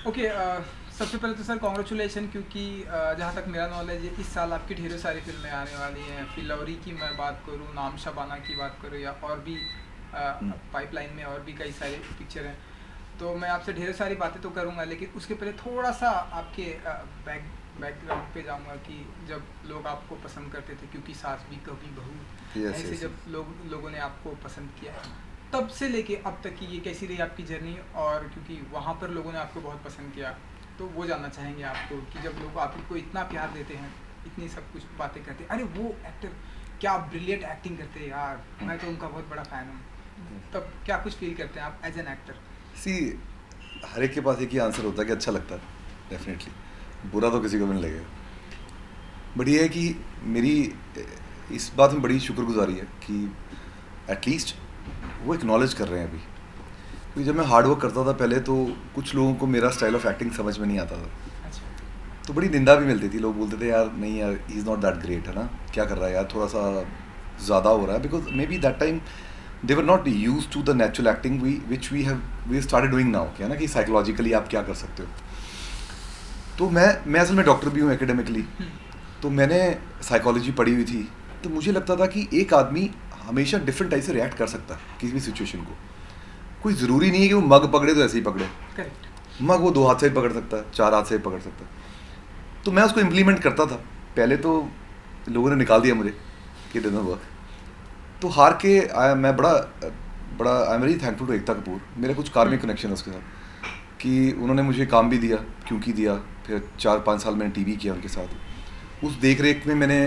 Okay, सबसे पहले तो सर कॉन्ग्रेचुलेशन, क्योंकि जहाँ तक मेरा नॉलेज है इस साल आपकी ढेरों सारी फिल्में आने वाली हैं। फिलौरी की मैं बात करूँ, नाम शबाना की बात करूँ, या और भी पाइपलाइन में और भी कई सारे पिक्चर हैं। तो मैं आपसे ढेरों सारी बातें तो करूँगा, लेकिन उसके पहले थोड़ा सा आपके बैकग्राउंड पे जाऊँगा कि जब लोग आपको पसंद करते थे, क्योंकि सास भी कभी बहू, यस ऐसे यस। जब लोगों ने आपको पसंद किया, तब से लेके अब तक की ये कैसी रही आपकी जर्नी? और क्योंकि वहाँ पर लोगों ने आपको बहुत पसंद किया, तो वो जानना चाहेंगे आपको कि जब लोग आपको इतना प्यार देते हैं, इतनी सब कुछ बातें करते हैं, अरे वो एक्टर क्या ब्रिलियंट एक्टिंग करते हैं यार, मैं तो उनका बहुत बड़ा फ़ैन हूँ, तब क्या कुछ फील करते हैं आप एज एन एक्टर? सी, हर एक के पास एक ही आंसर होता है कि अच्छा लगता है, डेफिनेटली। बुरा तो किसी को भी नहीं लगेगा। बट ये है कि मेरी इस बात में बड़ी शुक्रगुजारी है कि एटलीस्ट वो एक्नॉलेज कर रहे हैं अभी। क्योंकि जब मैं हार्ड वर्क करता था पहले, तो कुछ लोगों को मेरा स्टाइल ऑफ एक्टिंग समझ में नहीं आता था, अच्छा। तो बड़ी निंदा भी मिलती थी। लोग बोलते थे यार नहीं यार, he is not that great, है ना, क्या कर रहा है यार, थोड़ा सा ज़्यादा हो रहा है। Because may B that time they were not use to the natural acting we started doing now, क्या ना, कि साइकोलॉजिकली आप क्या कर सकते हो। तो मैं असल में डॉक्टर भी हूँ एकेडमिकली, तो मैंने साइकोलॉजी पढ़ी हुई थी। तो मुझे लगता था कि एक आदमी हमेशा डिफरेंट टाइप से रिएक्ट कर सकता है किसी भी सिचुएशन को। कोई ज़रूरी नहीं है कि वो मग पकड़े तो ऐसे ही पकड़े। करेक्ट। मग वो 2 हाथ से भी पकड़ सकता है, 4 हाथ से भी पकड़ सकता है। तो मैं उसको इम्प्लीमेंट करता था। पहले तो लोगों ने निकाल दिया मुझे कि डजंट वर्क। तो हार के मैं बड़ा बड़ा I am very thankful to Ekta Kapoor. मेरा कुछ कार्मिक कनेक्शन है उसके साथ, कि उन्होंने मुझे काम भी दिया, क्योंकि दिया। फिर 4-5 साल मैंने टीवी किया उनके साथ। उस देख रेख में मैंने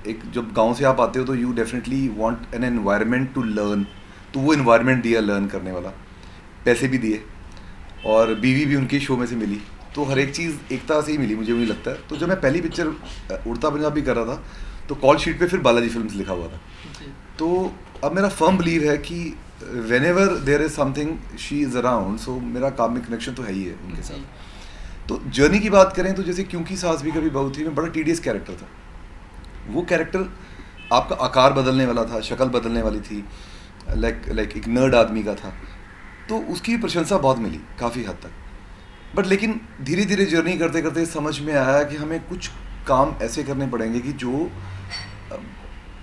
एक, जब गांव से आप आते हो तो you definitely want an environment to learn. तो वो इन्वायरमेंट दिया लर्न करने वाला, पैसे भी दिए, और बीवी भी उनके शो में से मिली। तो हर एक चीज़ एकता से ही मिली, मुझे वही लगता है। तो जब मैं पहली पिक्चर उड़ता पंजाबी कर रहा था, तो कॉल शीट पे फिर बालाजी फिल्म्स लिखा हुआ था। जी। तो अब मेरा फर्म बिलीव है कि whenever there is something she is around, so मेरा काम में कनेक्शन तो है ही है उनके जी। साथ। तो जर्नी की बात करें तो जैसे क्योंकि सास भी कभी बहू थी में बड़ा टीडियस कैरेक्टर था। वो कैरेक्टर आपका आकार बदलने वाला था, शक्ल बदलने वाली थी, लाइक एक नर्ड आदमी का था। तो उसकी प्रशंसा बहुत मिली काफ़ी हद तक। बट लेकिन धीरे धीरे जर्नी करते करते समझ में आया कि हमें कुछ काम ऐसे करने पड़ेंगे कि जो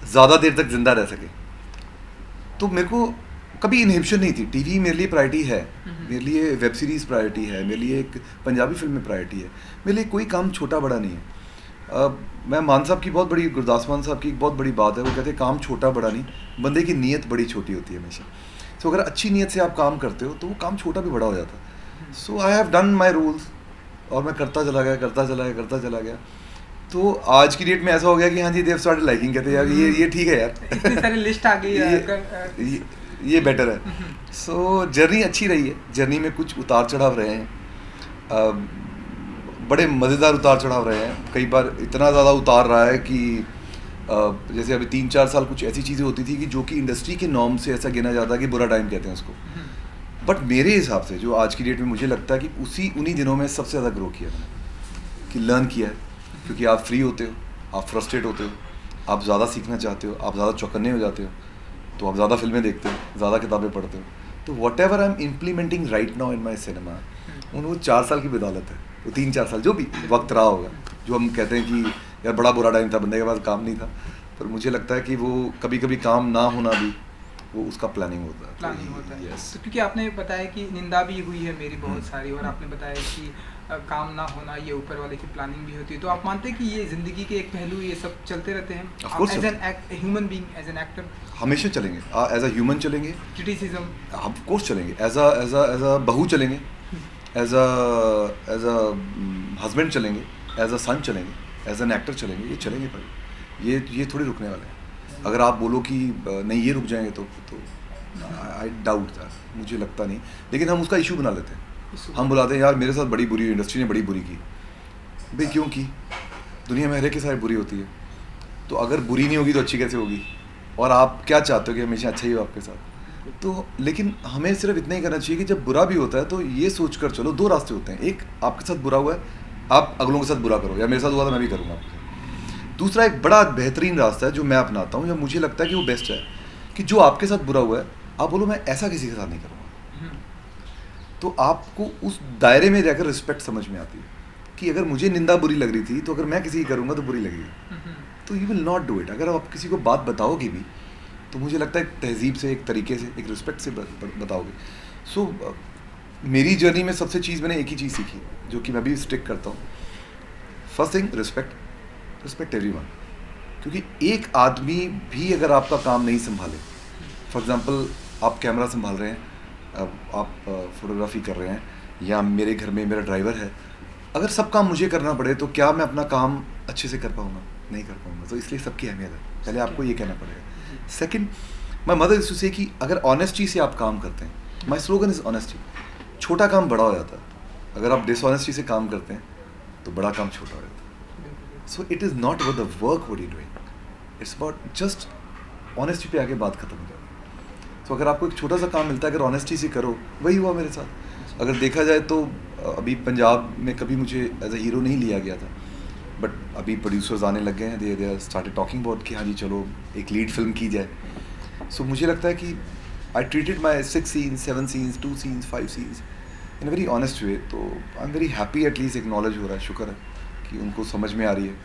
ज़्यादा देर तक ज़िंदा रह सके। तो मेरे को कभी इनहिबिशन नहीं थी। टीवी मेरे लिए प्रायोरिटी है, मेरे लिए वेब सीरीज़ प्रायोरिटी है, मेरे लिए एक पंजाबी फिल्म में प्रायोरिटी है। मेरे लिए कोई काम छोटा बड़ा नहीं है। मैं मान साहब की बहुत बड़ी, गुरदास मान साहब की एक बहुत बड़ी बात है, वो कहते हैं काम छोटा बड़ा नहीं, बंदे की नीयत बड़ी छोटी होती है हमेशा। सो अगर अच्छी नीयत से आप काम करते हो तो वो काम छोटा भी बड़ा हो जाता है। So I have done my rules, और मैं करता चला गया, करता चला गया, करता चला गया। तो आज की डेट में ऐसा हो गया कि हाँ जी, देव स्टार्टेड लाइकिंग, कहते हैं यार ये ठीक है इतनी यार। सारी लिस्ट आ गई ये ये बेटर है। सो जर्नी अच्छी रही है। जर्नी में कुछ उतार चढ़ाव रहे हैं, बड़े मज़ेदार उतार चढ़ाव रहे हैं। कई बार इतना ज़्यादा उतार रहा है कि जैसे अभी 3-4 साल कुछ ऐसी चीज़ें होती थी कि जो कि इंडस्ट्री के नॉर्म से ऐसा गिना जाता है कि बुरा टाइम कहते हैं उसको। बट मेरे हिसाब से जो आज की डेट में मुझे लगता है कि उन्हीं दिनों में सबसे ज़्यादा ग्रो किया मैंने, कि लर्न किया है। क्योंकि आप फ्री होते हो, आप फ्रस्ट्रेट होते हो, आप ज़्यादा सीखना चाहते हो, आप ज़्यादा चौकन्ने हो जाते हो, तो आप ज़्यादा फिल्में देखते हो, ज़्यादा किताबें पढ़ते हो। तो what ever I am implementing right now in my cinema, वो 4 साल की बदौलत है, वो 3-4 साल जो भी वक्त रहा होगा। जो हम कहते हैं कि यार बड़ा बुरा टाइम था, बंदे के पास काम नहीं था, पर मुझे लगता है कि वो कभी कभी काम ना होना भी वो उसका प्लानिंग होता है। प्लानिंग होता है। यस। तो क्योंकि आपने बताया कि निंदा भी हुई है मेरी बहुत सारी, और आपने बताया कि काम ना होना ये ऊपर वाले की प्लानिंग भी होती है, तो आप मानते हैं कि ये ज़िंदगी के एक पहलू, ये सब चलते रहते हैं? ऑफ आप कोर्स एज चलते an human being, as an actor, हमेशा चलेंगे, एज अ ह्यूमन चलेंगे, क्रिटिसिज्म? ऑफ कोर्स चलेंगे, एज अ बहू चलेंगे, एज अ हस्बैंड चलेंगे, एज अ सन चलेंगे, एज एन एक्टर चलेंगे। ये चलेंगे भाई, ये थोड़ी रुकने वाले हैं। अगर आप बोलो कि नहीं ये रुक जाएंगे तो आई डाउट दैट, मुझे लगता नहीं। लेकिन हम उसका इशू बना लेते हैं। हम बुलाते हैं यार मेरे साथ बड़ी बुरी, इंडस्ट्री ने बड़ी बुरी की। भाई क्यों की? दुनिया में हर एक के साथ बुरी होती है। तो अगर बुरी नहीं होगी तो अच्छी कैसे होगी? और आप क्या चाहते हो कि हमेशा अच्छा ही हो आपके साथ? तो लेकिन हमें सिर्फ इतना ही करना चाहिए कि जब बुरा भी होता है तो ये सोच कर चलो, 2 रास्ते होते हैं। एक, आपके साथ बुरा हुआ है, आप अगलों के साथ बुरा करो, या मेरे साथ हुआ था मैं भी करूँगा आपके साथ। दूसरा एक बड़ा बेहतरीन रास्ता है जो मैं अपनाता हूँ, या मुझे लगता है कि वो बेस्ट है, कि जो आपके साथ बुरा हुआ है आप बोलो मैं ऐसा किसी के साथ नहीं करूँगा। तो आपको उस दायरे में रहकर रिस्पेक्ट समझ में आती है कि अगर मुझे निंदा बुरी लग रही थी तो अगर मैं किसी की करूँगा तो बुरी लगेगी, तो you will not do it. अगर आप किसी को बात बताओगे भी तो मुझे लगता है एक तहजीब से, एक तरीके से, एक रिस्पेक्ट से बताओगे। सो मेरी जर्नी में सबसे चीज़ मैंने एक ही चीज़ सीखी जो कि मैं भी स्टिक करता हूँ। First thing, respect everyone. क्योंकि एक आदमी भी अगर आपका काम नहीं संभाले, फॉर एग्जांपल आप कैमरा संभाल रहे हैं, आप फोटोग्राफी कर रहे हैं, या मेरे घर में मेरा ड्राइवर है, अगर सब काम मुझे करना पड़े तो क्या मैं अपना काम अच्छे से कर पाऊँगा? नहीं कर पाऊँगा। तो इसलिए सबकी अहमियत है, पहले आपको ये कहना पड़ेगा। Second, my mother used to say कि अगर ऑनेस्टी से आप काम करते हैं, माय स्लोगन इज़ ऑनेस्टी, छोटा काम बड़ा हो जाता है। अगर आप डिसऑनेस्टी से काम करते हैं तो बड़ा काम छोटा हो जाता है। So it is not about the work what you doing, it's about just honesty पे आके बात खत्म हो जाती है। तो अगर आपको एक छोटा सा काम मिलता है, अगर ऑनेस्टी से करो, वही हुआ मेरे साथ। अगर देखा जाए तो अभी पंजाब में कभी मुझे एज ए हीरो नहीं लिया गया था, बट अभी प्रोड्यूसर्स आने लग गए हैं, दे स्टार्टेड टॉकिंग अबाउट कि हाँ जी चलो एक लीड फिल्म की जाए। सो मुझे लगता है कि I treated my 6 scenes, 7 scenes, 2 scenes, 5 scenes in very honest way. तो I am very happy, at least acknowledge हो रहा है, शुक्र है कि उनको समझ में आ रही है।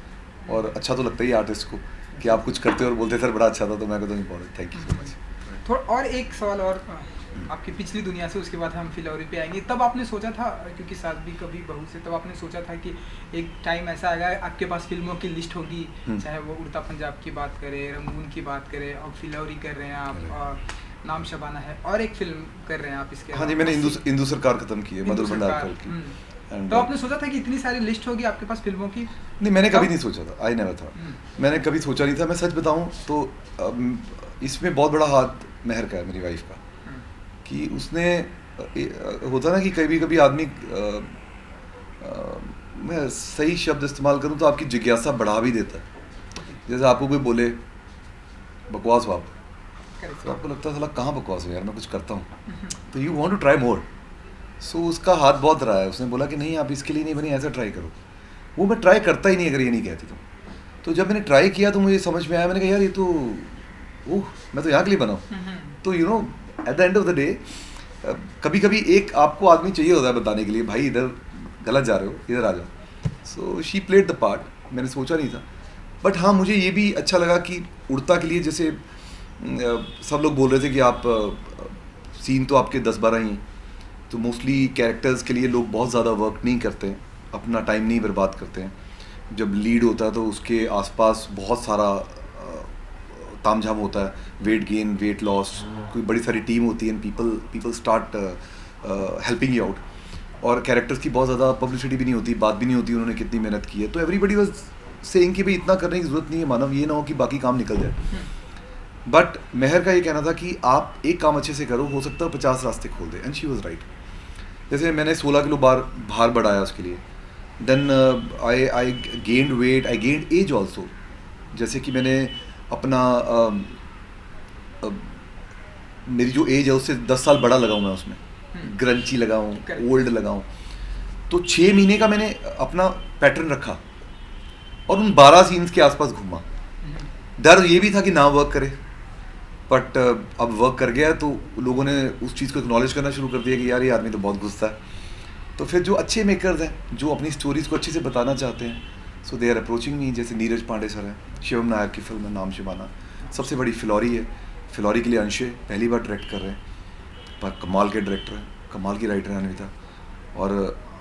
और अच्छा तो लगता ही है आर्टिस्ट को कि आप कुछ करते हो और बोलते सर बड़ा अच्छा था, तो मैं कहता हूँ बहुत थैंक यू सो मच। थोड़ा और एक सवाल और आपकी पिछली दुनिया से, उसके बाद हम फिलौरी पे आएंगे। तब आपने सोचा था, क्योंकि साथ भी कभी बहू से, तब आपने सोचा था कि एक टाइम ऐसा आएगा आपके पास फिल्मों की लिस्ट होगी, चाहे वो उड़ता पंजाब की बात करें, रंगून की बात करें, और फिलौरी कर रहे हैं आप, नाम शबाना है, और एक फिल्म कर रहे हैं आप इसके। हाँ जी, मैंने इंदू सरकार खत्म की है, मधुर भंडारकर की। तो आपने सोचा था कि इतनी सारी लिस्ट होगी आपके पास फिल्मों की? नहीं, मैंने कभी नहीं सोचा था, आई नेवर था, मैंने कभी सोचा नहीं था। मैं सच बताऊं तो इसमें बहुत बड़ा हाथ मेहर का है, मेरी वाइफ का, कि उसने होता ना कि कभी कभी आदमी मैं सही शब्द इस्तेमाल करूं तो आपकी जिज्ञासा बढ़ा भी देता है। जैसे आपको कोई बोले बकवास हो आप, तो आपको लगता है साला कहाँ बकवास हो यार, मैं कुछ करता हूँ, तो you want to try more. So उसका हाथ बहुत रहा है, उसने बोला कि नहीं आप इसके लिए नहीं बनी, ऐसा ट्राई करो। वो मैं ट्राई करता ही नहीं अगर ये नहीं कहती तो जब मैंने ट्राई किया तो मुझे समझ में आया, मैंने कहा यार ये तो मैं तो यहाँ के लिए बना हूँ। तो you know at the end of the day कभी कभी एक आपको आदमी चाहिए होता है बताने के लिए, भाई इधर गलत जा रहे हो, इधर आ जाओ। So she played the part, मैंने सोचा नहीं था। बट हाँ, मुझे ये भी अच्छा लगा कि उड़ता के लिए जैसे सब लोग बोल रहे थे कि आप सीन तो आपके 10-12 ही हैं, तो मोस्टली कैरेक्टर्स के लिए लोग बहुत ज़्यादा वर्क नहीं करते हैं, अपना टाइम नहीं बर्बाद करते हैं। जब लीड होता है तो उसके आसपास बहुत सारा तामझाम होता है, वेट गेन, वेट लॉस, कोई बड़ी सारी टीम होती है, people start helping you out, और कैरेक्टर्स की बहुत ज़्यादा पब्लिसिटी भी नहीं होती, बात भी नहीं होती उन्होंने कितनी मेहनत की है। तो एवरीबडी वाज सेइंग कि भाई इतना करने की ज़रूरत नहीं है, मानव ये ना हो कि बाकी काम निकल जाए। बट मेहर का ये कहना था कि आप एक काम अच्छे से करो, हो सकता है 50 रास्ते खोल दे, एंड शी वाज राइट। जैसे मैंने 16 किलो भार बढ़ाया उसके लिए, then I gained weight, I gained age also. जैसे कि मैंने अपना मेरी जो एज है उससे 10 साल बड़ा लगाऊँ मैं उसमें, ग्रंची लगाऊँ, ओल्ड लगाऊँ। तो 6 महीने का मैंने अपना पैटर्न रखा और उन 12 सीन्स के आसपास घूमा। डर ये भी था कि ना वर्क करे, बट अब वर्क कर गया तो लोगों ने उस चीज़ को एक्नॉलेज करना शुरू कर दिया कि यार ये आदमी तो बहुत गुस्सा है। तो फिर जो अच्छे मेकर्स हैं, जो अपनी स्टोरीज़ को अच्छे से बताना चाहते हैं, सो दे आर अप्रोचिंग मी। जैसे नीरज पांडे सर हैं, शिवम नायर की फिल्म है नाम शबाना, सबसे बड़ी फिलौरी है, फिलौरी के लिए अंशे पहली बार डायरेक्ट कर रहे हैं, पर कमाल के डायरेक्टर हैं, कमाल की राइटर हैं अनविता। और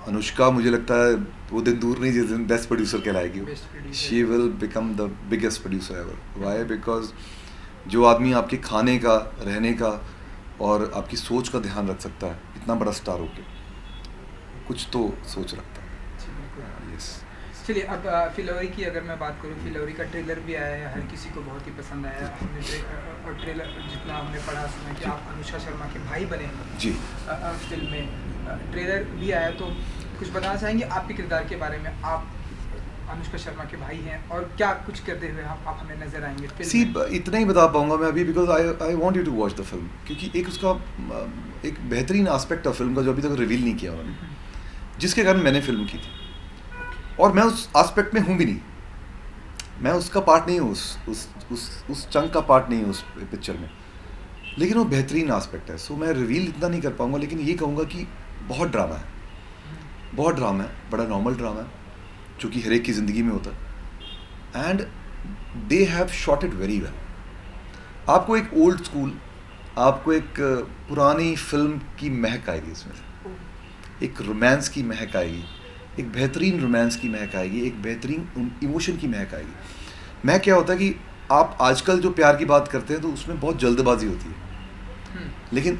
अनुष्का मुझे लगता है वो दिन दूर नहीं जिस दिन बेस्ट प्रोड्यूसर कहलाएगी। She will become the biggest producer ever. Why? Because जो आदमी आपके खाने का, रहने का और आपकी सोच का ध्यान रख सकता है, इतना बड़ा स्टार होके कुछ तो सोच रखता है। यस, चलिए अब फिलौरी की अगर मैं बात करूँ, फिलौरी का ट्रेलर भी आया है, हर किसी को बहुत ही पसंद आया। और ट्रेलर जितना हमने पढ़ा सुना कि आप अनुष्का शर्मा के भाई बने जी फिल्म में, ट्रेलर भी आया, तो कुछ बताना चाहेंगे आपके किरदार के बारे में? आप अनुष्का शर्मा के भाई हैं और क्या कुछ करते हुए आप हमें नजर आएंगे? सी इतना ही बता पाऊंगा मैं अभी, because I want you to watch the film, क्योंकि एक उसका एक बेहतरीन एस्पेक्ट है फिल्म का जो अभी तक रिवील नहीं किया उन्होंने, जिसके कारण मैंने फिल्म की थी। और मैं उस एस्पेक्ट में हूँ भी नहीं, मैं उसका पार्ट नहीं हूँ, उस चंक का पार्ट नहीं हूँ उस पिक्चर में, लेकिन वो बेहतरीन एस्पेक्ट है। सो मैं रिवील इतना नहीं कर पाऊँगा, लेकिन ये कहूँगा कि बहुत ड्रामा है, बहुत ड्रामा है, बड़ा नॉर्मल ड्रामा है जो कि हर एक की ज़िंदगी में होता है। And they have shot it very well. आपको एक ओल्ड स्कूल, आपको एक पुरानी फिल्म की महक आएगी इसमें से, एक रोमांस की महक आएगी, एक बेहतरीन रोमांस की महक आएगी, एक बेहतरीन इमोशन की महक आएगी। महक क्या होता है कि आप आजकल जो प्यार की बात करते हैं तो उसमें बहुत जल्दबाजी होती है, लेकिन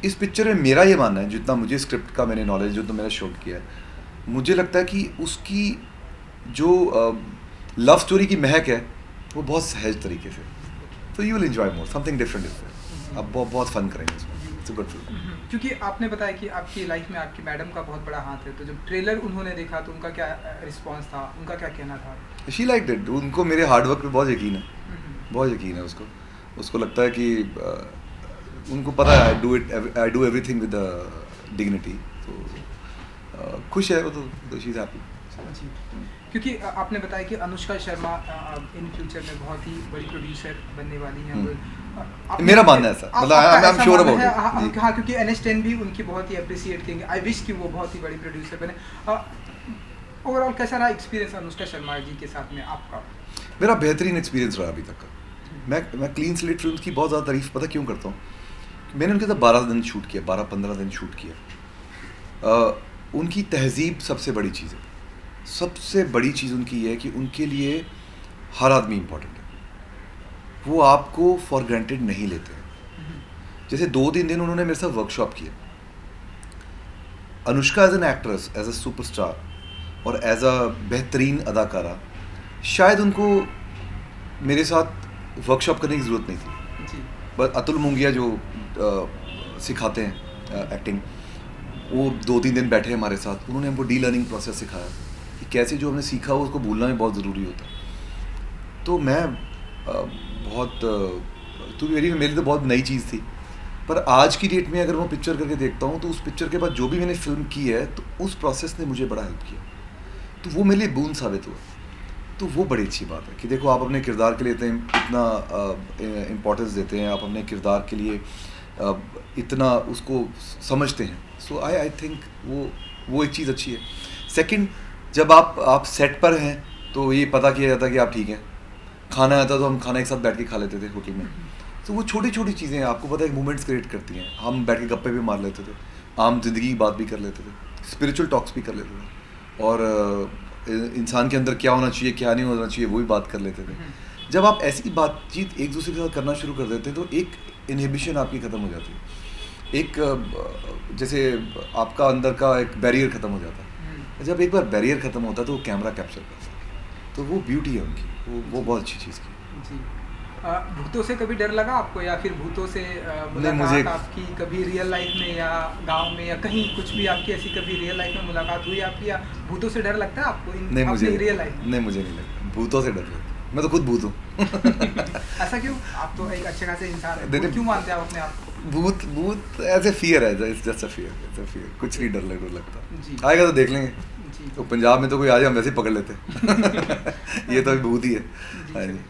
इस पिक्चर में मेरा ये मानना है, जितना मुझे स्क्रिप्ट का मैंने नॉलेज, जो तो मैंने शूट किया है, मुझे लगता है कि उसकी जो लव स्टोरी की महक है वो बहुत सहज तरीके से, तो you will enjoy more, something different is, आप बहुत फन करेंगे इसमें। It's a good film. क्योंकि आपने बताया कि आपकी लाइफ में आपकी मैडम का बहुत बड़ा हाथ है, तो जब ट्रेलर उन्होंने देखा तो उनका क्या रिस्पांस था, उनका क्या कहना था? She liked it. उनको मेरे हार्डवर्क पे बहुत यकीन है, बहुत यकीन है उसको। उसको लगता है कि उनको पता है I do everything with dignity, तो खुश है वो, तो शी इज हैप्पी। जी, क्योंकि आपने बताया कि अनुष्का शर्मा इन फ्यूचर में बहुत ही बड़ी प्रोड्यूसर बनने वाली हैं। मेरा मानना है ऐसा, मतलब I am sure about it. हाँ, क्योंकि NH10 भी उनकी बहुत ही अप्रिशिएट करेंगे। आई विश कि वो बहुत ही बड़ी प्रोड्यूसर बने। ओवरऑल कैसा रहा एक्सपीरियंस अनुष्का शर्मा जी के साथ में आपका? मेरा बेहतरीन एक्सपीरियंस रहा अभी तक का। मैं क्लीन स्लेट फिल्म की बहुत ज़्यादा तारीफ पता क्यों करता हूँ? मैंने उनके साथ 12 दिन शूट किया, 12-15 दिन शूट किया। उनकी तहजीब सबसे बड़ी चीज़ है। सबसे बड़ी चीज़ उनकी ये है कि उनके लिए हर आदमी इम्पोर्टेंट है। वो आपको फॉर ग्रांटेड नहीं लेते हैं। जैसे 2-3 दिन उन्होंने मेरे साथ वर्कशॉप किया। Anushka as an actress, as a superstar और एज अ बेहतरीन अदाकारा, शायद उनको मेरे साथ वर्कशॉप करने की ज़रूरत नहीं थी। बस अतुल मुंगिया जो सिखाते हैं एक्टिंग, वो 2-3 दिन बैठे हमारे साथ, उन्होंने हमको डी लर्निंग प्रोसेस सिखाया कि कैसे जो हमने सीखा हो उसको भूलना भी बहुत ज़रूरी होता है। तो मैं बहुत मेरे लिए तो बहुत नई चीज़ थी, पर आज की डेट में अगर मैं पिक्चर करके देखता हूँ तो उस पिक्चर के बाद जो भी मैंने फिल्म की है तो उस प्रोसेस ने मुझे बड़ा हेल्प किया, तो वो मेरे लिए बूंद साबित हुआ। तो वो बड़ी अच्छी बात है कि देखो आप अपने किरदार के लिए इतना इम्पोर्टेंस देते हैं, आप अपने किरदार के लिए इतना उसको समझते हैं। सो आई थिंक वो एक चीज़ अच्छी है। सेकंड, जब आप सेट पर हैं तो ये पता किया जाता है कि आप ठीक हैं। खाना आता तो हम खाना एक साथ बैठ के खा लेते थे होटल में। तो वो छोटी छोटी चीज़ें आपको पता है मूवमेंट्स क्रिएट करती हैं। हम बैठ के गप्पे भी मार लेते थे, आम जिंदगी की बात भी कर लेते थे, स्पिरिचुअल टॉक्स भी कर लेते थे, और इंसान के अंदर क्या होना चाहिए क्या नहीं होना चाहिए वो भी बात कर लेते थे। जब आप ऐसी बातचीत एक दूसरे के साथ करना शुरू कर देते हैं तो एक इनहिबिशन आपकी ख़त्म हो जाती है, एक जैसे आपका अंदर का एक बैरियर ख़त्म हो जाता है। जब एक बार बैरियर ख़त्म होता है तो वो कैमरा कैप्चर करता है, तो वो ब्यूटी है उनकी, वो बहुत अच्छी चीज़ की। जी, भूतों से कभी डर लगा आपको, या फिर भूतों से मुझे आपकी कभी रियल लाइफ में या गांव में या कहीं कुछ भी आपकी ऐसी कभी रियल लाइफ में मुलाकात हुई आपकी, या भूतों से डर लगता है आपको नहीं, मुझे रियल लाइफ में? नहीं, मुझे नहीं लगता भूतों से डर लगता। मैं तो खुद भूत हूँ। ऐसा क्यों? आप तो एक अच्छे खासे इंसान हैं, क्यों मानते हैं आप अपने आप को? भूत ऐसे फियर है, इट्स जस्ट अ फियर, कुछ नहीं डर लगता। जी, आएगा तो देख लेंगे। जी, तो पंजाब में तो कोई आ जाए हम वैसे ही पकड़ लेते। ये तो अभी भूत ही है। हाँ जी।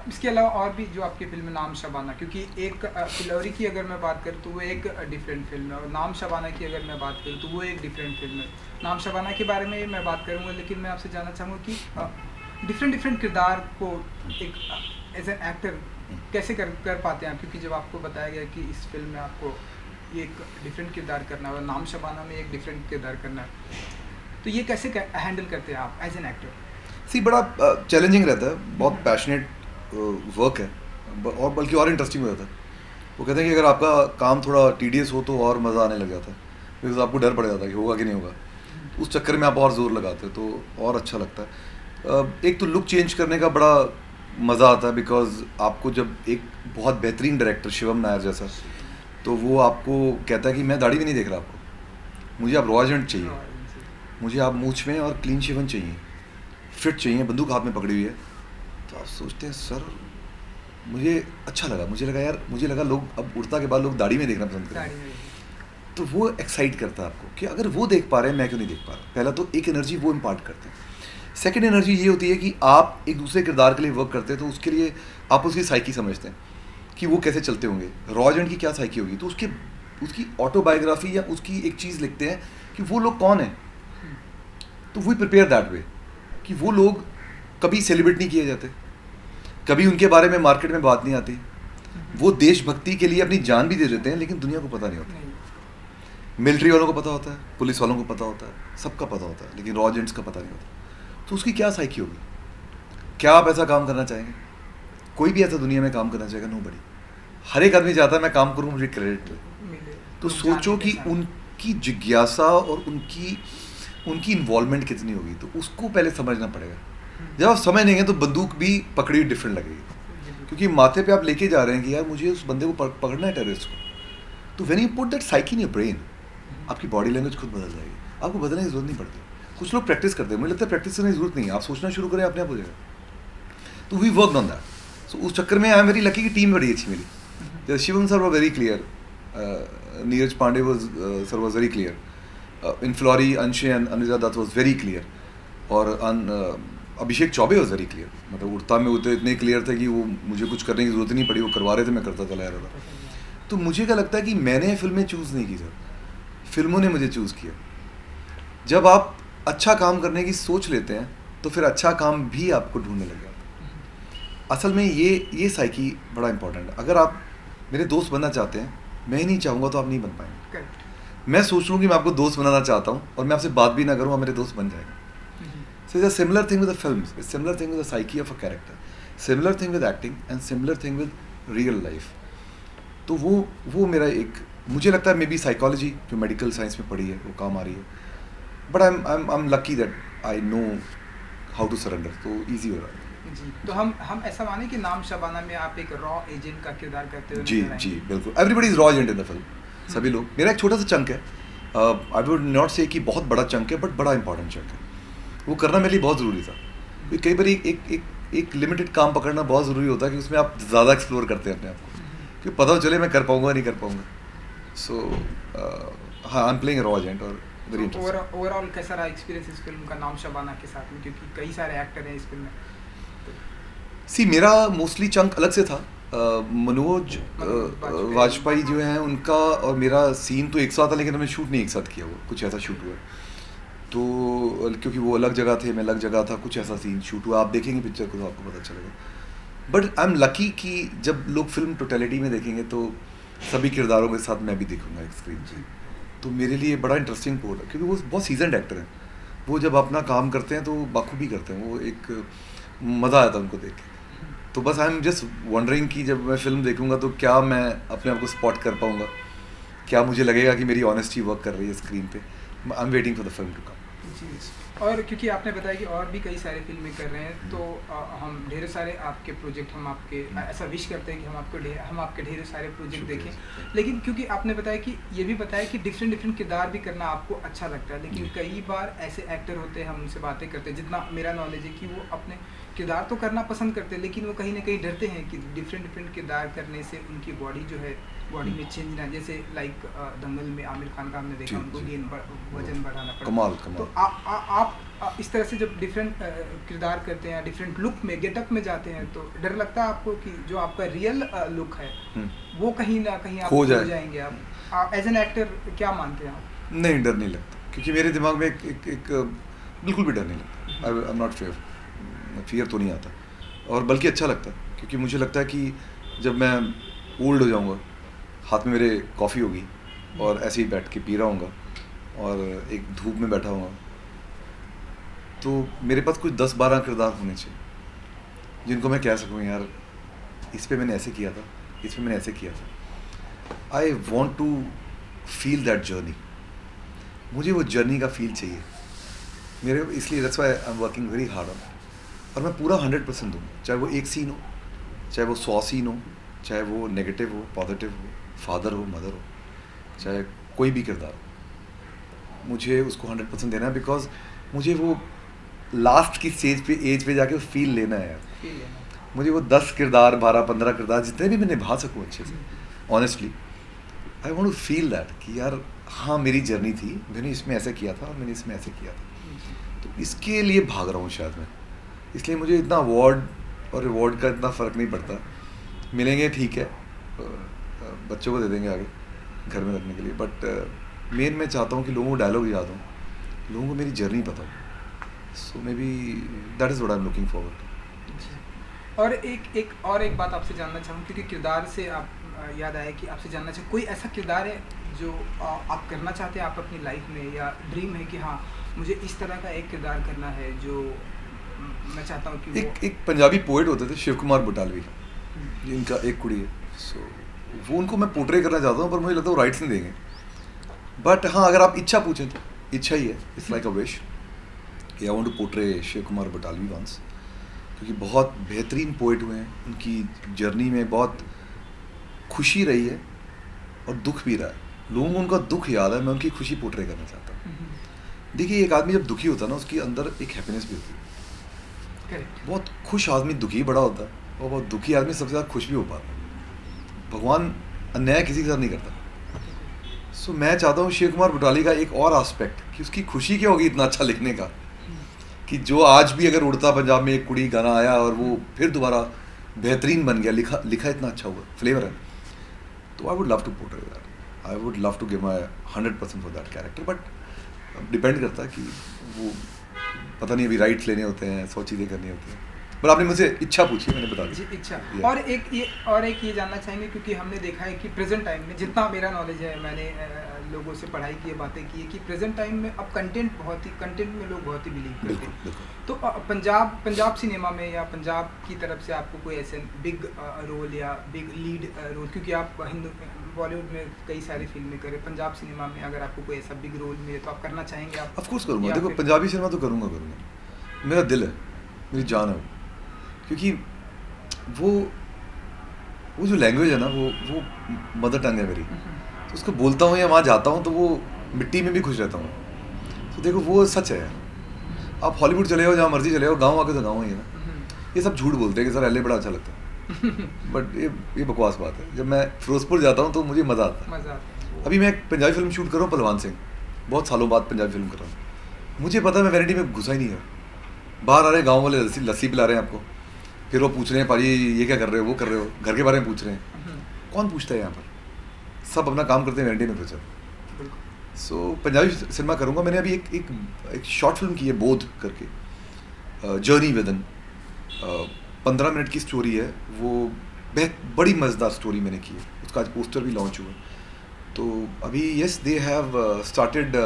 इसके अलावा और भी जो आपकी फिल्म नाम शबाना, क्योंकि एक फिलौरी की अगर मैं बात करूँ तो वो एक डिफरेंट फिल्म है, और नाम शबाना की अगर मैं बात करूँ तो वो एक डिफरेंट फिल्म है। नाम शबाना के बारे में मैं बात करूँगा, लेकिन मैं आपसे जानना चाहूँगा कि डिफरेंट किरदार को एक एज एन एक्टर कैसे कर पाते हैं आप? क्योंकि जब आपको बताया गया कि इस फिल्म में आपको ये एक डिफरेंट किरदार करना है और नाम शबाना में एक डिफरेंट किरदार करना है, तो ये कैसे हैंडल करते हैं आप एज एन एक्टर? सी बड़ा चैलेंजिंग रहता है, बहुत पैशनेट वर्क है, और बल्कि और इंटरेस्टिंग हो जाता है। वो कहते हैं कि अगर आपका काम थोड़ा टीडियस हो तो और मज़ा आने लग जाता है, बिकॉज आपको डर पड़ जाता है कि होगा कि नहीं होगा। उस चक्कर में आप और ज़ोर लगाते हैं तो और अच्छा लगता है। एक तो लुक चेंज करने का बड़ा मज़ा आता है, बिकॉज आपको जब एक बहुत बेहतरीन डायरेक्टर शिवम नायर जैसा, तो वो आपको कहता है कि मैं दाढ़ी भी नहीं देख रहा आपको, मुझे आप रॉजेंट चाहिए, मुझे आप मूंछ में और क्लीन शेवन चाहिए, फिट चाहिए, बंदूक हाथ में पकड़ी हुई है। तो आप सोचते हैं सर मुझे अच्छा लगा, मुझे लगा लोग अब उड़ता के बाद लोग दाढ़ी में देखना पसंद करेंगे। तो वो एक्साइट करता है आपको कि अगर वो देख पा रहे हैं मैं क्यों नहीं देख पा रहा। पहला तो एक एनर्जी वो इम्पार्ट करते हैं। सेकेंड एनर्जी ये होती है कि आप एक दूसरे किरदार के लिए वर्क करते हैं, तो उसके लिए आप उसकी साइकी समझते हैं कि वो कैसे चलते होंगे, रॉ एजेंट की क्या साइकी होगी, तो उसके उसकी ऑटोबायोग्राफी या उसकी एक चीज़ लिखते हैं कि वो लोग कौन हैं, तो वी प्रिपेयर दैट वे कि वो लोग कभी सेलिब्रेट नहीं किए जाते, कभी उनके बारे में मार्केट में बात नहीं आती, वो देशभक्ति के लिए अपनी जान भी दे देते हैं लेकिन दुनिया को पता नहीं होता। मिलिट्री वालों को पता होता है, पुलिस वालों को पता होता है, सबका पता होता है, लेकिन रॉ एजेंट्स का पता नहीं होता। तो उसकी क्या साइकी होगी? क्या आप ऐसा काम करना चाहेंगे? कोई भी ऐसा दुनिया में काम करना चाहेगा? नोबडी। हर एक आदमी चाहता है मैं काम करूँ, मुझे क्रेडिट मिले। तो सोचो कि उनकी जिज्ञासा और उनकी इन्वॉल्वमेंट कितनी होगी, तो उसको पहले समझना पड़ेगा। जब आप समझ लेंगे तो बंदूक भी पकड़ी डिफरेंट लगेगी, क्योंकि माथे पे आप लेके जा रहे हैं कि यार मुझे उस बंदे को पकड़ना है, टेररिस्ट को। तो when you put that psyche in your brain, आपकी बॉडी लैंग्वेज खुद बदल जाएगी, आपको बदलने की जरूरत नहीं पड़ती। कुछ लोग प्रैक्टिस करते हैं, मुझे लगता है प्रैक्टिस करने की जरूरत नहीं है, आप सोचना शुरू करें अपने आप हो जाएगा। तो we work on that. So उस चक्कर में आई एम वेरी लकी कि टीम बड़ी अच्छी मिली। जैसे Shivam sir were very clear, Neeraj Pandey sir was very clear, इन फ्लोरी अंशे and Anuja Dutt was very clear, और Abhishek Chaubey was very clear. मतलब उड़ता में उतने इतने क्लियर थे कि वो मुझे कुछ करने की जरूरत नहीं पड़ी, वो करवा रहे थे, मैं करता चला जा रहा था। तो मुझे क्या लगता है कि मैंने फिल्में चूज़ नहीं की सर, फिल्मों ने मुझे चूज़ किया। जब आप अच्छा काम करने की सोच लेते हैं तो फिर अच्छा काम भी आपको ढूंढने लग जाता है। असल में ये साइकी बड़ा इंपॉर्टेंट है। अगर आप मेरे दोस्त बनना चाहते हैं, मैं ही नहीं चाहूँगा तो आप नहीं बन पाएंगे। मैं सोच लूँ कि मैं आपको दोस्त बनाना चाहता हूँ और मैं आपसे बात भी ना करूँ, आप मेरे दोस्त बन जाएंगे। So it's a similar thing with the films, it's a similar thing with the psyche of a character, similar thing with acting and similar thing with real life. तो वो मेरा एक, मुझे लगता है मे बी साइकोलॉजी जो medical science में पढ़ी है वो काम आ रही है, but I am lucky that I know how to surrender, तो ईजी हो रहा है जी। तो हम ऐसा माने कि नाम शबाना में आप एक रॉ एजेंट का किरदार करते हो? जी जी बिल्कुल, everybody is raw agent in the film, सभी लोग। मेरा एक छोटा सा चंक है, आई वुड नॉट से कि बहुत बड़ा चंक है, बट बड़ा इंपॉर्टेंट चंक है। वो करना मेरे लिए बहुत ज़रूरी था, क्योंकि कई बार एक लिमिटेड काम पकड़ना बहुत ज़रूरी होता है कि उसमें आप ज़्यादा एक्सप्लोर करते हैं अपने आप को, क्योंकि पता चले मैं कर पाऊँगा नहीं कर पाऊँगा। सो हाँ, I am playing raw agent और वेरी इंटरेस्टिंग। ओवरऑल कैसा रहा एक्सपीरियंस इस फिल्म का नाम शबाना के साथ में, क्योंकि कई सारे एक्टर हैं इस फिल्म में? सी मेरा मोस्टली चंक अलग से था। मनोज वाजपेयी जो हैं उनका और मेरा सीन तो एक साथ था, लेकिन हमने शूट नहीं एक साथ किया, वो कुछ ऐसा शूट हुआ। तो क्योंकि वो अलग जगह थे, मैं अलग जगह था, कुछ ऐसा सीन शूट हुआ। आप देखेंगे पिक्चर को तो आपको पता चलेगा। बट आई एम लकी कि जब लोग फिल्म टोटलिटी में देखेंगे तो सभी किरदारों के साथ मैं भी देखूंगा एक स्क्रीन पर। तो मेरे लिए बड़ा इंटरेस्टिंग पोल है, क्योंकि वो बहुत सीजनड एक्टर हैं। वो जब अपना काम करते हैं तो बाखूबी करते हैं, वो एक मज़ा आता है उनको देख के। तो बस आई एम जस्ट वंडरिंग कि जब मैं फिल्म देखूंगा तो क्या मैं अपने आप को स्पॉट कर पाऊंगा, क्या मुझे लगेगा कि मेरी ऑनेस्टी वर्क कर रही है स्क्रीन पे। I am waiting for the film to come. और क्योंकि आपने बताया कि और भी कई सारे फिल्में कर रहे हैं, तो हम ढेर सारे आपके प्रोजेक्ट, हम आपके ऐसा विश करते हैं कि हम आपके ढेर सारे प्रोजेक्ट देखें। लेकिन क्योंकि आपने बताया कि ये भी बताया कि डिफरेंट किरदार भी करना आपको अच्छा लगता है, लेकिन कई बार ऐसे एक्टर होते हैं, हम उनसे बातें करते हैं, जितना मेरा नॉलेज है कि वो अपने किरदार तो करना पसंद करते हैं, लेकिन वो कहीं ना कहीं डरते हैं कि डिफरेंट किरदार करने से उनकी बॉडी जो है, बॉडी में चेंज ना, जैसे लाइक दंगल में आमिर खान का हमने देखा, उनको वजन बढ़ाना पड़ा। कमाल। तो आप इस तरह से जब डिफरेंट किरदार करते हैं, डिफरेंट लुक में, गेटअप में जाते हैं, तो डर लगता है आपको कि जो आपका रियल लुक है वो कहीं ना कहीं आप खो जाएंगे? आप एज एन एक्टर क्या मानते हैं आप? नहीं, डर नहीं लगता, क्योंकि मेरे दिमाग में एक बिल्कुल भी डर नहीं लगता। आई एम नॉट फियर तो नहीं आता, और बल्कि अच्छा लगता है, क्योंकि मुझे लगता है कि जब मैं ओल्ड हो जाऊँगा, हाथ में मेरे कॉफ़ी होगी और ऐसे ही बैठ के पी रहा हूँगा और एक धूप में बैठा हूँगा, तो मेरे पास कुछ 10-12 किरदार होने चाहिए जिनको मैं कह सकूँ यार इस पे मैंने ऐसे किया था, इस पे मैंने ऐसे किया था। I want to feel that journey, मुझे वो जर्नी का फील चाहिए मेरे, इसलिए that's why I am working very hard on that. और मैं पूरा 100% दूँ, चाहे वो एक सीन हो, चाहे वो 100 सीन हो, चाहे वो नेगेटिव हो, पॉजिटिव हो, फादर हो, मदर हो, चाहे कोई भी किरदार हो, मुझे उसको 100% देना है। बिकॉज मुझे वो लास्ट की स्टेज पे, एज पे जाके फील लेना है यार। मुझे वो 10 किरदार, 12-15 किरदार जितने भी मैं निभा सकूँ अच्छे से, honestly I want to feel that कि यार हाँ मेरी जर्नी थी, मैंने इसमें ऐसे किया था और मैंने इसमें ऐसे किया था। तो इसके लिए भाग रहा हूँ शायद मैं, इसलिए मुझे इतना अवार्ड और रिवॉर्ड का इतना फ़र्क नहीं पड़ता। मिलेंगे ठीक है, बच्चों को दे देंगे आगे, घर में रखने के लिए, बट मेन मैं चाहता हूँ कि लोगों को डायलॉग याद हो, लोगों को मेरी जर्नी पता हो, so may be that is what I am looking forward. और एक बात आपसे जानना चाहूँ, क्योंकि किरदार से आप याद आया कि आपसे जानना चाहिए कोई ऐसा किरदार है जो आप करना चाहते हैं आप अपनी लाइफ में, या ड्रीम है कि हाँ मुझे इस तरह का एक किरदार करना है जो मैं चाहता हूँ कि एक पंजाबी पोएट होते थे शिव कुमार बटालवी, जिनका एक कुड़ी है, सो वो उनको मैं पोर्ट्रे करना चाहता हूँ, पर मुझे लगता है वो राइट्स नहीं देंगे। बट हाँ, अगर आप इच्छा पूछें तो इच्छा ही है, it's like a wish, I want to portray Shiv Kumar Batalvi once, क्योंकि बहुत बेहतरीन पोएट हुए हैं, उनकी जर्नी में बहुत खुशी रही है और दुख भी रहा है, लोगों को उनका दुख याद है, मैं उनकी खुशी पोर्ट्रे करना चाहता हूँ। देखिए, एक आदमी जब दुखी होता है ना, उसके अंदर एक हैप्पीनेस भी होती है। बहुत खुश आदमी दुखी बड़ा होता है, और बहुत दुखी आदमी सबसे ज़्यादा खुश भी हो पाता है। भगवान अन्याय किसी के साथ नहीं करता। सो मैं चाहता हूँ शिव कुमार बटालवी का एक और एस्पेक्ट, कि उसकी खुशी क्या होगी इतना अच्छा लिखने का, कि जो आज भी अगर उड़ता पंजाब में एक कुड़ी गाना आया और वो फिर दोबारा बेहतरीन बन गया, लिखा इतना अच्छा हुआ, फ्लेवर है, तो I would love to portray that, I would love to give my 100% for that character. But depend करता है कि वो, पता नहीं, अभी राइट्स लेने होते हैं, 100 चीज़ें करनी होती हैं। पर आपने मुझसे इच्छा पूछी, मैंने बता दी इच्छा। Yeah. और एक ये जानना चाहेंगे, क्योंकि हमने देखा है कि प्रेजेंट टाइम में, जितना मेरा नॉलेज है, मैंने लोगों से पढ़ाई की है, बातें की है, कि प्रेजेंट टाइम में अब कंटेंट में लोग बहुत ही बिलीव करते हैं। बिल्कुल। तो पंजाब सिनेमा में या पंजाब की तरफ से आपको कोई ऐसे बिग रोल या बिग लीड रोल, क्योंकि आप बॉलीवुड में कई सारी फिल्में करे, पंजाब सिनेमा में अगर आपको कोई ऐसा बिग रोल मिले तो आप करना चाहेंगे? आप ऑफ कोर्स करूँगा। देखो, पंजाबी सिनेमा तो करूँगा, मेरा दिल है, मेरी जान है, क्योंकि वो जो लैंग्वेज है ना, वो मदर टंग है मेरी, तो उसको बोलता हूँ या वहाँ जाता हूँ तो वो मिट्टी में भी खुश रहता हूँ। तो देखो, वो सच है। आप हॉलीवुड चले जाओ, जहाँ मर्जी चले जाओ, गाँव आके तो गाँव ही है ना। ये सब झूठ बोलते हैं कि सर एल.ए. बड़ा अच्छा लगता है, बट ये बकवास बात है। जब मैं फिरोजपुर जाता हूँ तो मुझे मज़ा आता है। अभी मैं एक पंजाबी फिल्म शूट कर रहा हूँ, पहलवान सिंह, बहुत सालों बाद पंजाबी फिल्म कर रहा हूँ। मुझे पता है मैं वैनिटी में घुसा ही नहीं है। बाहर आ रहे हैं गाँव वाले, लस्सी पिला रहे हैं आपको, फिर वो पूछ रहे हैं भाई ये क्या कर रहे हो, वो कर रहे हो, घर के बारे में पूछ रहे हैं। कौन पूछता है यहाँ पर? सब अपना काम करते हैं वैनिटी में घुसा। सो पंजाबी सिनेमा करूँगा। मैंने अभी एक शॉर्ट फिल्म की है, बोध करके, जर्नी विदन, 15 मिनट की स्टोरी है वो, बड़ी मज़ेदार स्टोरी मैंने की है। उसका आज पोस्टर भी लॉन्च हुआ। तो अभी yes, they have started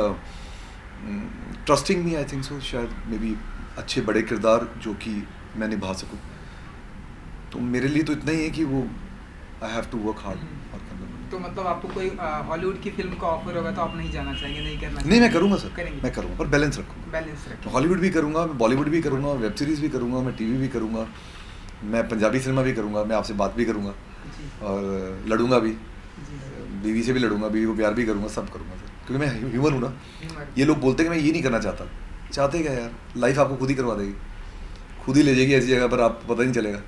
trusting me, I think so, शायद मे बी अच्छे बड़े किरदार जो कि मैं निभा सकूँ। तो मेरे लिए तो इतना ही है कि वो I have to work hard. तो मतलब आपको कोई हॉलीवुड की फिल्म का ऑफर होगा तो आप नहीं जाना चाहेंगे? नहीं करना? नहीं, मैं करूँगा सर, करेंगे। मैं करूँगा, पर बैलेंस रखूँगा। हॉलीवुड भी करूँगा, मैं बॉलीवुड भी करूँगा, वेब सीरीज़ भी करूँगा, मैं टीवी भी करूँगा, मैं पंजाबी सिनेमा भी करूँगा, मैं आपसे बात भी करूँगा और लड़ूंगा भी, बीवी से भी लड़ूंगा, बीवी को प्यार भी करूँगा, सब करूँगा सर, क्योंकि मैं ह्यूमन हूँ ना। ये लोग बोलते हैं कि मैं ये नहीं करना चाहता, चाहते क्या यार, लाइफ आपको खुद ही करवा देगी, खुद ही ले जाएगी ऐसी जगह पर आप पता नहीं चलेगा।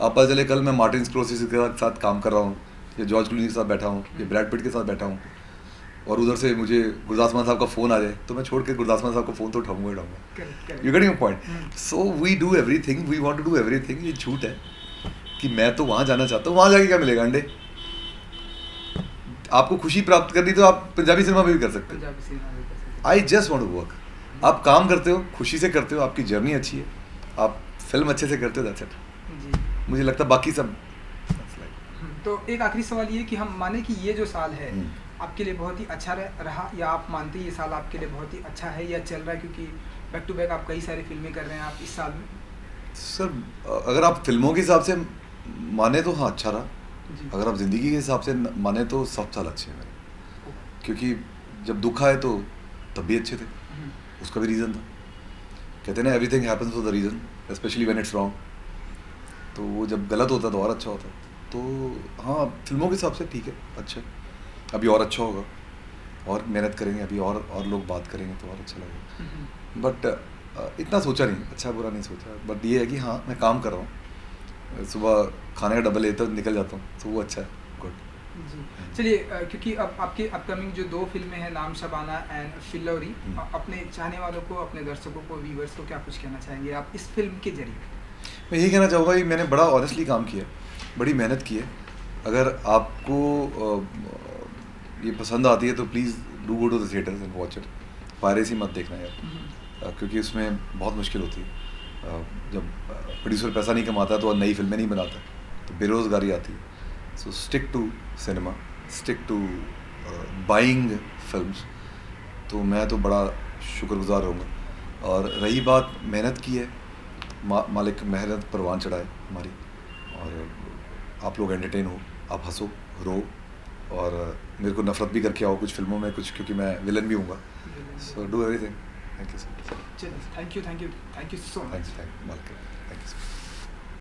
आप पता चले कल मैं मार्टिन स्कोर्सेज़े के साथ काम कर रहा हूँ, या जॉर्ज क्लूनी के साथ बैठा हूँ, या ब्रैड पिट के साथ बैठा हूँ, और उधर से मुझे गुरदास मान साहब का फ़ोन आ जाए, तो मैं छोड़ के गुरदास मान साहब का फ़ोन तो उठाऊंगा। You getting my point? So we do everything, we want to do everything. ये झूठ है कि मैं तो वहाँ जाना चाहता हूँ, वहाँ जाके क्या मिलेगा? अंडे। आपको खुशी प्राप्त करनी तो आप पंजाबी सिनेमा में भी कर सकते हो। I just want to work. आप काम करते हो, खुशी से करते हो, आपकी जर्नी अच्छी है, आप फिल्म अच्छे से करते हो, दैट्स इट। मुझे लगता है बाकी सब। तो एक आखिरी सवाल ये कि हम माने कि ये जो साल है आपके लिए बहुत ही अच्छा रहा, या आप मानते हैं ये साल आपके लिए बहुत ही अच्छा है या चल रहा है, क्योंकि बैक टू बैक आप कई सारी फिल्में कर रहे हैं आप इस साल में? सर अगर आप फिल्मों के हिसाब से माने तो हाँ अच्छा रहा, अगर आप ज़िंदगी के हिसाब से माने तो सब साल अच्छे हैं मेरे, क्योंकि जब दुख आए तो तब भी अच्छे थे, उसका भी रीज़न था। कहते हैं ना, everything happens for the reason, specially when it's wrong. तो वो जब गलत होता तो और अच्छा होता। तो हाँ, फिल्मों के हिसाब से ठीक है, अच्छा, अभी और अच्छा होगा, और मेहनत करेंगे, अभी और लोग बात करेंगे तो और अच्छा लगेगा। बट इतना सोचा नहीं, अच्छा बुरा नहीं सोचा, बट ये है कि हाँ मैं काम कर रहा हूँ, सुबह खाने का डबल लेता निकल जाता हूँ, तो वो अच्छा है, गुड जी। चलिए, क्योंकि अब आपके अपकमिंग जो 2 फिल्में हैं, नाम शबाना एंड फिल्लौरी, अपने चाहने वालों को, अपने दर्शकों को, व्यूवर्स को क्या कुछ कहना चाहेंगे आप इस फिल्म के जरिए? मैं यही कहना चाहूँगा कि मैंने बड़ा ऑनेस्टली काम किया, बड़ी मेहनत की है। अगर आपको ये पसंद आती है तो please do go to the theatres and watch it. Piracy मत देखना यार, क्योंकि उसमें बहुत मुश्किल होती है. जब प्रोड्यूसर पैसा नहीं कमाता तो नई फिल्में नहीं बनाता, तो बेरोज़गारी आती है. So stick to cinema, stick to buying films. तो मैं तो बड़ा शुक्रगुजार रहूँगा. और रही बात मेहनत की है, मालिक मेहनत परवान चढ़ाए हमारी, और आप लोग एंटरटेन हो, आप हंसो रो, और मेरे को नफरत भी करके आओ कुछ फिल्मों में कुछ, क्योंकि मैं विलन भी हूँगा. So do everything. Thank you so much. Thank you so much. Thank you मालिक. Thank you.